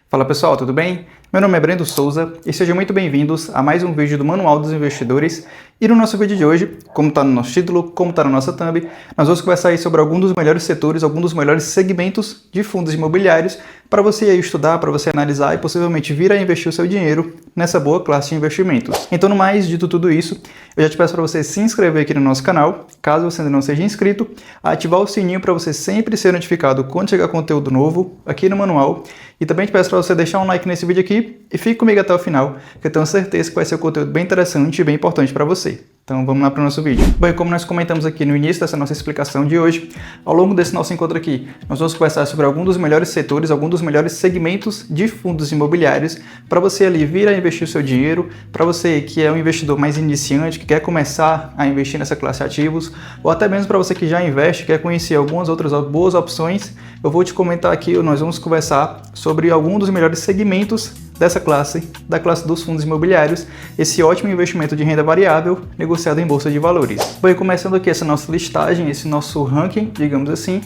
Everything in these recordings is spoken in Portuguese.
Fala pessoal, tudo bem? Meu nome é Brendo Souza e sejam muito bem-vindos a mais um vídeo do Manual dos Investidores. E no nosso vídeo de hoje, como está no nosso título, como está na nossa thumb, nós vamos conversar aí sobre alguns dos melhores setores, alguns dos melhores segmentos de fundos imobiliários para você aí estudar, para você analisar e possivelmente vir a investir o seu dinheiro nessa boa classe de investimentos. Então, no mais, dito tudo isso, eu já te peço para você se inscrever aqui no nosso canal, caso você ainda não seja inscrito, ativar o sininho para você sempre ser notificado quando chegar conteúdo novo aqui no manual. E também te peço para você deixar um like nesse vídeo aqui e fique comigo até o final, que eu tenho certeza que vai ser um conteúdo bem interessante e bem importante para você. Então vamos lá para o nosso vídeo. Bom, e como nós comentamos aqui no início dessa nossa explicação de hoje, ao longo desse nosso encontro aqui, nós vamos conversar sobre alguns dos melhores setores, alguns dos melhores segmentos de fundos imobiliários para você ali vir a investir o seu dinheiro, para você que é um investidor mais iniciante, que quer começar a investir nessa classe de ativos, ou até mesmo para você que já investe, quer conhecer algumas outras boas opções, eu vou te comentar aqui, nós vamos conversar sobre alguns dos melhores segmentos dessa classe, da classe dos fundos imobiliários, esse ótimo investimento de renda variável negociado em bolsa de valores. Bom, e começando aqui essa nossa listagem, esse nosso ranking, digamos assim,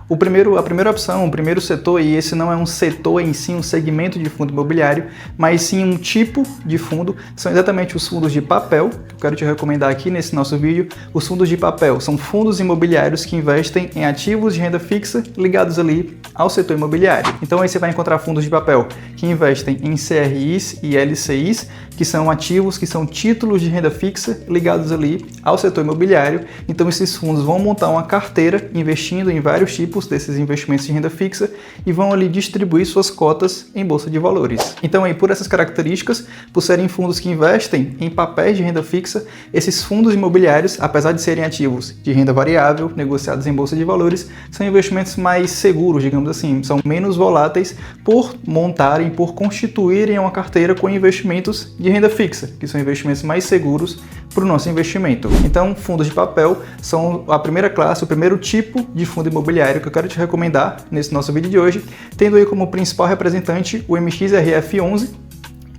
a primeira opção, o primeiro setor, e esse não é um setor em si, um segmento de fundo imobiliário, mas sim um tipo de fundo, são exatamente os fundos de papel, que eu quero te recomendar aqui nesse nosso vídeo. Os fundos de papel são fundos imobiliários que investem em ativos de renda fixa ligados ali ao setor imobiliário. Então aí você vai encontrar fundos de papel que investem em CRIs e LCIs, que são ativos, que são títulos de renda fixa ligados ali ao setor imobiliário. Então esses fundos vão montar uma carteira investindo em vários tipos desses investimentos de renda fixa e vão ali distribuir suas cotas em bolsa de valores. Então aí, por essas características, por serem fundos que investem em papéis de renda fixa, esses fundos imobiliários, apesar de serem ativos de renda variável, negociados em bolsa de valores, são investimentos mais seguros, digamos assim, são menos voláteis por montarem, por constituírem uma carteira com investimentos de renda fixa, que são investimentos mais seguros para o nosso investimento. Então, fundos de papel são a primeira classe, o primeiro tipo de fundo imobiliário que eu quero te recomendar nesse nosso vídeo de hoje, tendo aí como principal representante o MXRF11,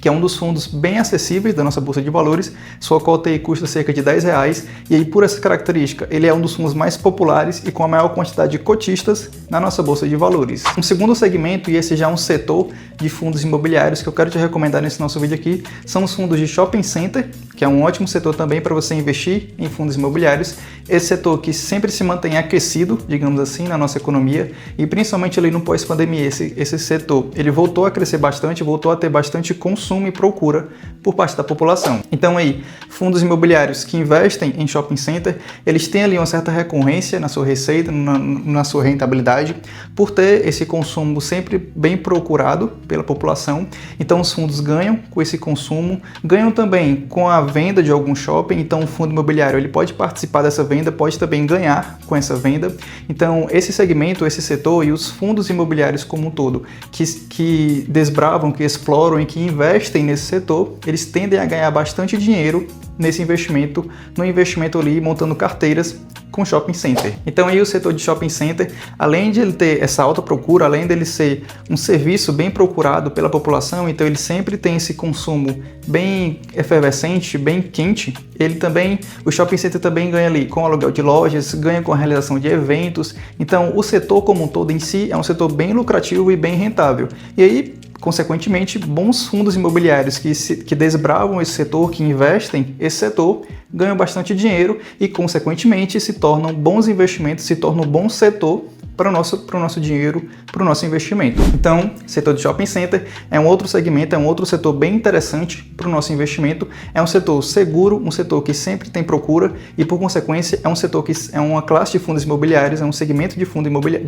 que é um dos fundos bem acessíveis da nossa bolsa de valores. Sua cota aí custa cerca de R$10, e aí por essa característica ele é um dos fundos mais populares e com a maior quantidade de cotistas na nossa bolsa de valores. Um segundo segmento, e esse já é um setor de fundos imobiliários que eu quero te recomendar nesse nosso vídeo aqui, são os fundos de shopping center, que é um ótimo setor também para você investir em fundos imobiliários. Esse setor que sempre se mantém aquecido, digamos assim, na nossa economia, e principalmente ali no pós-pandemia, esse setor ele voltou a crescer bastante, voltou a ter bastante consumo e procura por parte da população. Então aí, fundos imobiliários que investem em shopping center, eles têm ali uma certa recorrência na sua receita, na sua rentabilidade, por ter esse consumo sempre bem procurado pela população. Então os fundos ganham com esse consumo, ganham também com a venda de algum shopping. Então o fundo imobiliário ele pode participar dessa venda, pode também ganhar com essa venda. Então esse segmento, esse setor e os fundos imobiliários como um todo que desbravam, que exploram e que investem nesse setor, eles tendem a ganhar bastante dinheiro nesse investimento, no investimento ali montando carteiras com shopping center. Então aí o setor de shopping center, além de ele ter essa alta procura, além dele ser um serviço bem procurado pela população, então ele sempre tem esse consumo bem efervescente, bem quente, o shopping center também ganha ali com o aluguel de lojas, ganha com a realização de eventos. Então o setor como um todo em si é um setor bem lucrativo e bem rentável. E aí, consequentemente, bons fundos imobiliários que desbravam esse setor, que investem esse setor, ganham bastante dinheiro e, consequentemente, se tornam bons investimentos, se tornam um bom setor para o nosso dinheiro, para o nosso investimento. Então, setor de shopping center é um outro segmento, é um outro setor bem interessante para o nosso investimento. É um setor seguro, um setor que sempre tem procura e, por consequência, é um setor que é uma classe de fundos imobiliários, é um segmento de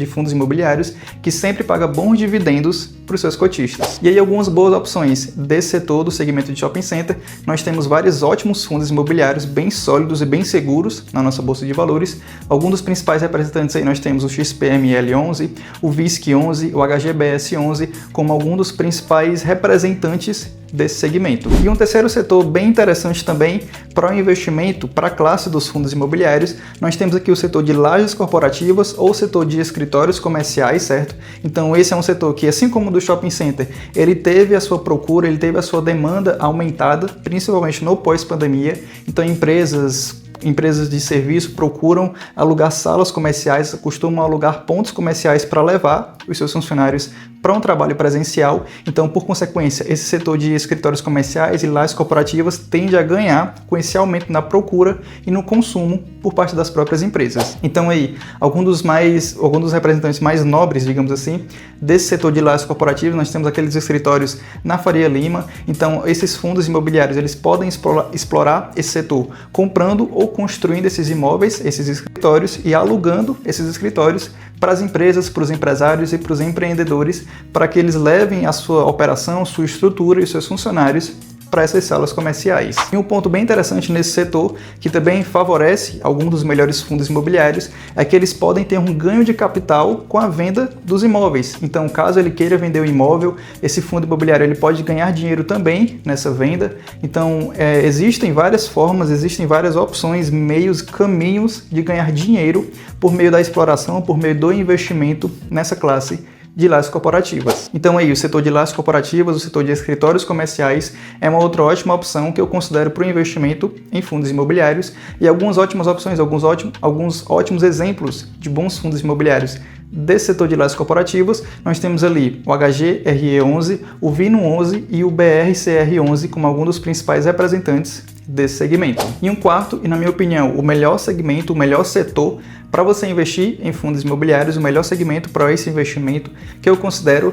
fundos imobiliários que sempre paga bons dividendos para os seus cotistas. E aí, algumas boas opções desse setor, do segmento de shopping center, nós temos vários ótimos fundos imobiliários bem sólidos e bem seguros na nossa bolsa de valores. Alguns dos principais representantes aí nós temos o XPML11, o VISC11, o HGBS11 como alguns dos principais representantes desse segmento. E um terceiro setor bem interessante também para o investimento, para a classe dos fundos imobiliários, nós temos aqui o setor de lajes corporativas ou setor de escritórios comerciais, certo? Então esse é um setor que, assim como o do shopping center, ele teve a sua procura, ele teve a sua demanda aumentada, principalmente no pós-pandemia. Então empresas empresas de serviço procuram alugar salas comerciais, costumam alugar pontos comerciais para levar os seus funcionários para um trabalho presencial. Então, por consequência, esse setor de escritórios comerciais e lajes corporativas tende a ganhar com esse aumento na procura e no consumo por parte das próprias empresas. Então aí, alguns dos representantes mais nobres, digamos assim, desse setor de lajes corporativos, nós temos aqueles escritórios na Faria Lima. Então, esses fundos imobiliários, eles podem explorar esse setor comprando ou construindo esses imóveis, esses escritórios, e alugando esses escritórios para as empresas, para os empresários e para os empreendedores, para que eles levem a sua operação, sua estrutura e os seus funcionários para essas salas comerciais. E um ponto bem interessante nesse setor, que também favorece alguns dos melhores fundos imobiliários, é que eles podem ter um ganho de capital com a venda dos imóveis. Então, caso ele queira vender o imóvel, esse fundo imobiliário ele pode ganhar dinheiro também nessa venda. Então, existem várias formas, existem várias opções, meios, caminhos de ganhar dinheiro por meio da exploração, por meio do investimento nessa classe de lajes corporativas. Então aí, o setor de lajes corporativas, o setor de escritórios comerciais é uma outra ótima opção que eu considero para o investimento em fundos imobiliários, e algumas ótimas opções, alguns ótimos exemplos de bons fundos imobiliários desse setor de lajes corporativas. Nós temos ali o HGRE11, o Vino11 e o BRCR11 como alguns dos principais representantes desse segmento. E um quarto, e na minha opinião, o melhor segmento, o melhor setor para você investir em fundos imobiliários, o melhor segmento para esse investimento que eu considero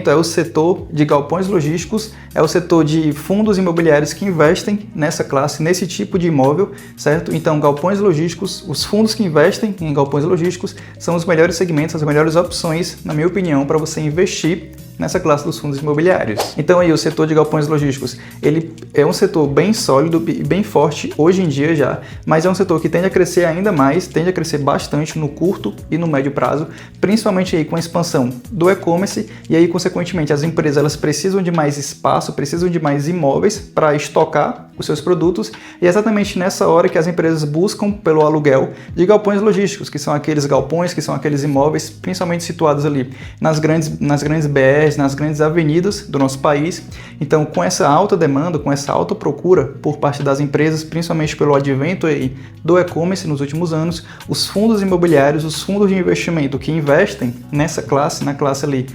é o setor de galpões logísticos, é o setor de fundos imobiliários que investem nessa classe, nesse tipo de imóvel, certo? Então, galpões logísticos, os fundos que investem em galpões logísticos são os melhores segmentos, as melhores opções, na minha opinião, para você investir nessa classe dos fundos imobiliários. Então aí, o setor de galpões logísticos, ele é um setor bem sólido e bem forte hoje em dia já, mas é um setor que tende a crescer ainda mais, tende a crescer bastante no curto e no médio prazo, principalmente aí com a expansão do e-commerce, e aí, consequentemente, as empresas elas precisam de mais espaço, precisam de mais imóveis para estocar os seus produtos, e é exatamente nessa hora que as empresas buscam pelo aluguel de galpões logísticos, que são aqueles galpões, que são aqueles imóveis, principalmente situados ali nas grandes BRs, nas grandes avenidas do nosso país. Então, com essa alta demanda, com essa alta procura por parte das empresas, principalmente pelo advento aí do e-commerce nos últimos anos, os fundos imobiliários, os fundos de investimento que investem nessa classe, na classe ali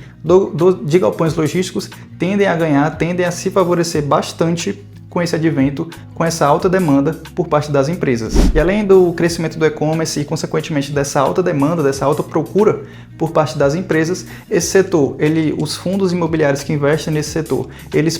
de galpões logísticos, tendem a ganhar, tendem a se favorecer bastante com esse advento, com essa alta demanda por parte das empresas. E além do crescimento do e-commerce e, consequentemente, dessa alta demanda, dessa alta procura por parte das empresas, esse setor, os fundos imobiliários que investem nesse setor, eles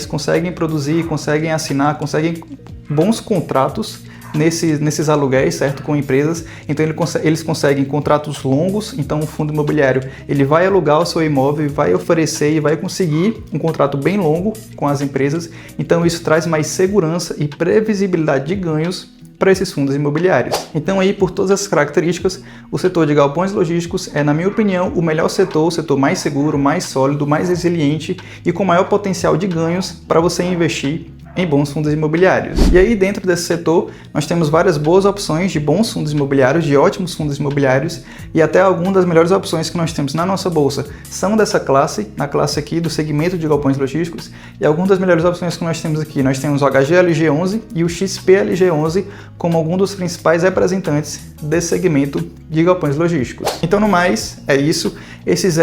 conseguem produzir, conseguem assinar, conseguem bons contratos nesses aluguéis, certo, com empresas. Então eles conseguem contratos longos. Então o fundo imobiliário ele vai alugar o seu imóvel, vai oferecer e vai conseguir um contrato bem longo com as empresas. Então isso traz mais segurança e previsibilidade de ganhos para esses fundos imobiliários. Então aí, por todas essas características, o setor de galpões logísticos é, na minha opinião, o melhor setor, o setor mais seguro, mais sólido, mais resiliente e com maior potencial de ganhos para você investir em bons fundos imobiliários. E aí, dentro desse setor, nós temos várias boas opções de bons fundos imobiliários, de ótimos fundos imobiliários, e até algumas das melhores opções que nós temos na nossa bolsa são dessa classe, na classe aqui do segmento de galpões logísticos, e algumas das melhores opções que nós temos aqui, nós temos o HGLG11 e o XPLG11 como alguns dos principais representantes desse segmento de galpões logísticos. Então, no mais, é isso. Esses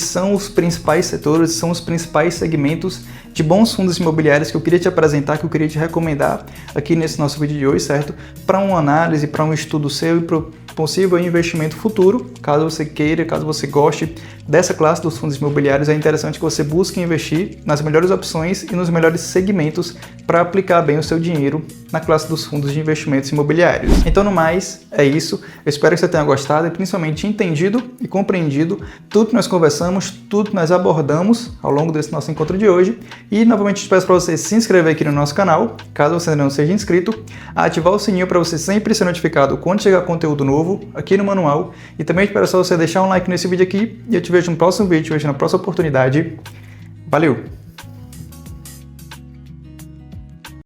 são os principais setores, são os principais segmentos de bons fundos imobiliários que eu queria te apresentar, que eu queria te recomendar aqui nesse nosso vídeo de hoje, certo? Para uma análise, para um estudo seu e para o possível investimento futuro, caso você queira, caso você goste dessa classe dos fundos imobiliários, é interessante que você busque investir nas melhores opções e nos melhores segmentos para aplicar bem o seu dinheiro na classe dos fundos de investimentos imobiliários. Então, no mais, é isso. Eu espero que você tenha gostado e principalmente entendido e compreendido tudo que nós conversamos, tudo que nós abordamos ao longo desse nosso encontro de hoje. E, novamente, te peço para você se inscrever aqui no nosso canal, caso você ainda não seja inscrito, ativar o sininho para você sempre ser notificado quando chegar conteúdo novo aqui no manual. E também te peço para você deixar um like nesse vídeo aqui e eu te vejo no próximo vídeo, te vejo na próxima oportunidade. Valeu!